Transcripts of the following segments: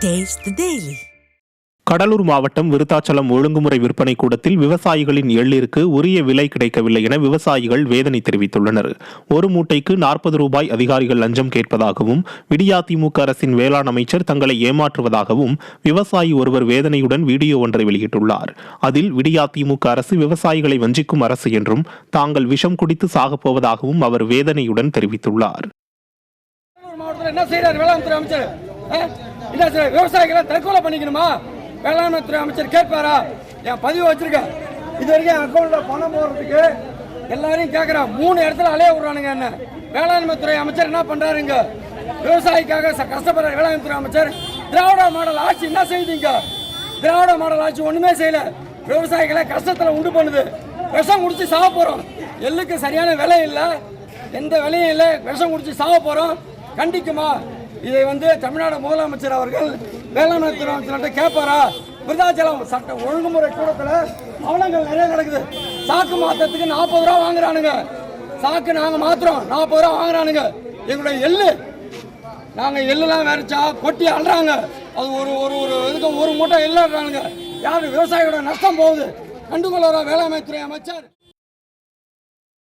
Taste the Daily. Cuddalore மாவட்டம் விருத்தாச்சலம் ஒழுங்குமுறை விற்பனை கூடத்தில் விவசாயிகளின் எள்ளிற்கு உரிய விலை கிடைக்கவில்லை என விவசாயிகள் வேதனை தெரிவித்துள்ளனர். ஒரு மூட்டைக்கு 40 ரூபாய் அதிகாரிகள் லஞ்சம் கேட்பதாகவும், விடியா திமுக அரசின் வேளாண் அமைச்சர் தங்களை ஏமாற்றுவதாகவும் விவசாயி ஒருவர் வேதனையுடன் வீடியோ ஒன்றை வெளியிட்டுள்ளார். அதில் விடியா திமுக அரசு விவசாயிகளை வஞ்சிக்கும் அரசு என்றும், தாங்கள் விஷம் குடித்து சாகப் போவதாகவும் அவர் வேதனையுடன் தெரிவித்துள்ளார். விவசாயிகளை தற்கொலை பண்ணிக்கணுமா? வேளாண்மைத்துறை அமைச்சர் கேட்பாரா? என் பதிவு வச்சிருக்கேன். இது வரைக்கும் என் அக்கௌண்ட்ல பணம் போடுறதுக்கு எல்லாரையும் கேட்கறான். 3 இடத்துல அலைய விடுறானுங்க. என்ன வேளாண்மைத்துறை அமைச்சர் என்ன பண்றாருங்க? விவசாயிக்காக கஷ்டப்படுற வேளாண்மைத்துறை அமைச்சர் திராவிட மாடல் ஆட்சி என்ன செய்யுதுங்க? திராவிட மாடல் ஆட்சி ஒண்ணுமே செய்யல. விவசாயிகளை கஷ்டத்துல உண்டு பண்ணுது. விஷம் குடிச்சு சாக போறோம். எள்ளுக்கு சரியான விலை இல்லை, எந்த விலையும் இல்லை. விஷம் குடிச்சு சாக போறோம். கண்டிக்குமா? இதை தமிழ்நாடு முதலமைச்சர் அவர்கள் வேளாண்மைத்துறை அமைச்சர்கிட்ட கேட்பாரா? விருத்தாச்சலம் சட்ட ஒழுங்குமுறை கூடத்தில் அவலங்கள் நிறைய நடக்குது. சாக்கு மாத்திரத்துக்கு 40 ரூபா வாங்குறானுங்க. சாக்கு நாங்கள் மாத்திரம் 40 ரூபா வாங்குறானுங்க. எங்களுடைய எள்ளு நாங்கள் எள்ளுலாம் விரைச்சா கொட்டி அள்ளுறாங்க. அது ஒரு ஒரு இதுக்கு ஒரு மூட்டை எள்ளு அள்ளுறானுங்க. யாரு விவசாயியோட நஷ்டம் போகுது. கண்டுகொள்ளாரா வேளாண்மைத்துறை அமைச்சர்?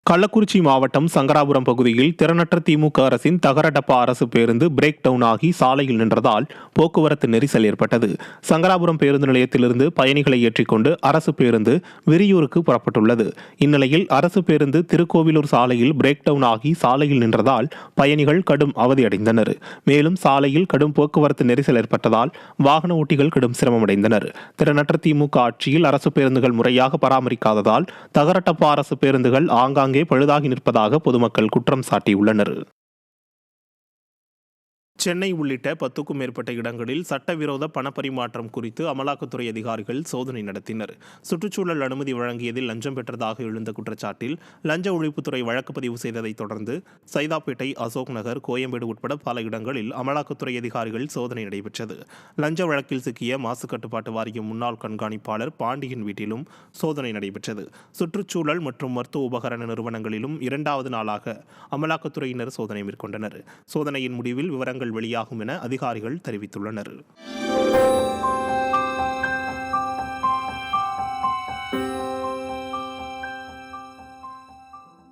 கள்ளக்குறிச்சி மாவட்டம் சங்கராபுரம் பகுதியில் திறனற்ற திமுக அரசின் தகரடப்பா அரசு பேருந்து பிரேக் டவுன் ஆகி சாலையில் நின்றதால் போக்குவரத்து நெரிசல் ஏற்பட்டது. சங்கராபுரம் பேருந்து நிலையத்திலிருந்து பயணிகளை ஏற்றிக்கொண்டு அரசு பேருந்து விரியூருக்கு புறப்பட்டுள்ளது. இந்நிலையில் அரசு பேருந்து திருக்கோவிலூர் சாலையில் பிரேக் டவுன் ஆகி சாலையில் நின்றதால் பயணிகள் கடும் அவதியடைந்தனர். மேலும் சாலையில் கடும் போக்குவரத்து நெரிசல் ஏற்பட்டதால் வாகன ஓட்டிகள் கடும் சிரமமடைந்தனர். திறனற்ற திமுக ஆட்சியில் அரசு பேருந்துகள் முறையாக பராமரிக்காததால் தகரடப்பா அரசு பேருந்துகள் ஆங்காங்கே பழுதாகி நிற்பதாக பொதுமக்கள் குற்றம் சாட்டியுள்ளனர். சென்னை உள்ளிட்ட 10க்கும் மேற்பட்ட இடங்களில் சட்டவிரோத பணப்பரிமாற்றம் குறித்து அமலாக்கத்துறை அதிகாரிகள் சோதனை நடத்தினர். சுற்றுச்சூழல் அனுமதி வழங்கியதில் லஞ்சம் பெற்றதாக எழுந்த குற்றச்சாட்டில் லஞ்ச ஒழிப்புத்துறை வழக்கு பதிவு செய்ததைத் தொடர்ந்து சைதாப்பேட்டை, அசோக் நகர், கோயம்பேடு உட்பட பல இடங்களில் அமலாக்கத்துறை அதிகாரிகள் சோதனை நடைபெற்றது. லஞ்ச வழக்கில் சிக்கிய மாசு கட்டுப்பாட்டு வாரிய முன்னாள் கண்காணிப்பாளர் பாண்டியன் வீட்டிலும் சோதனை நடைபெற்றது. சுற்றுச்சூழல் மற்றும் மருத்துவ உபகரண நிறுவனங்களிலும் 2வது நாளாக அமலாக்கத்துறையினர் சோதனை மேற்கொண்டனர். சோதனையின் முடிவில் விவரங்கள் வெளியாகும் என அதிகாரிகள் தெரிவித்துள்ளனர்.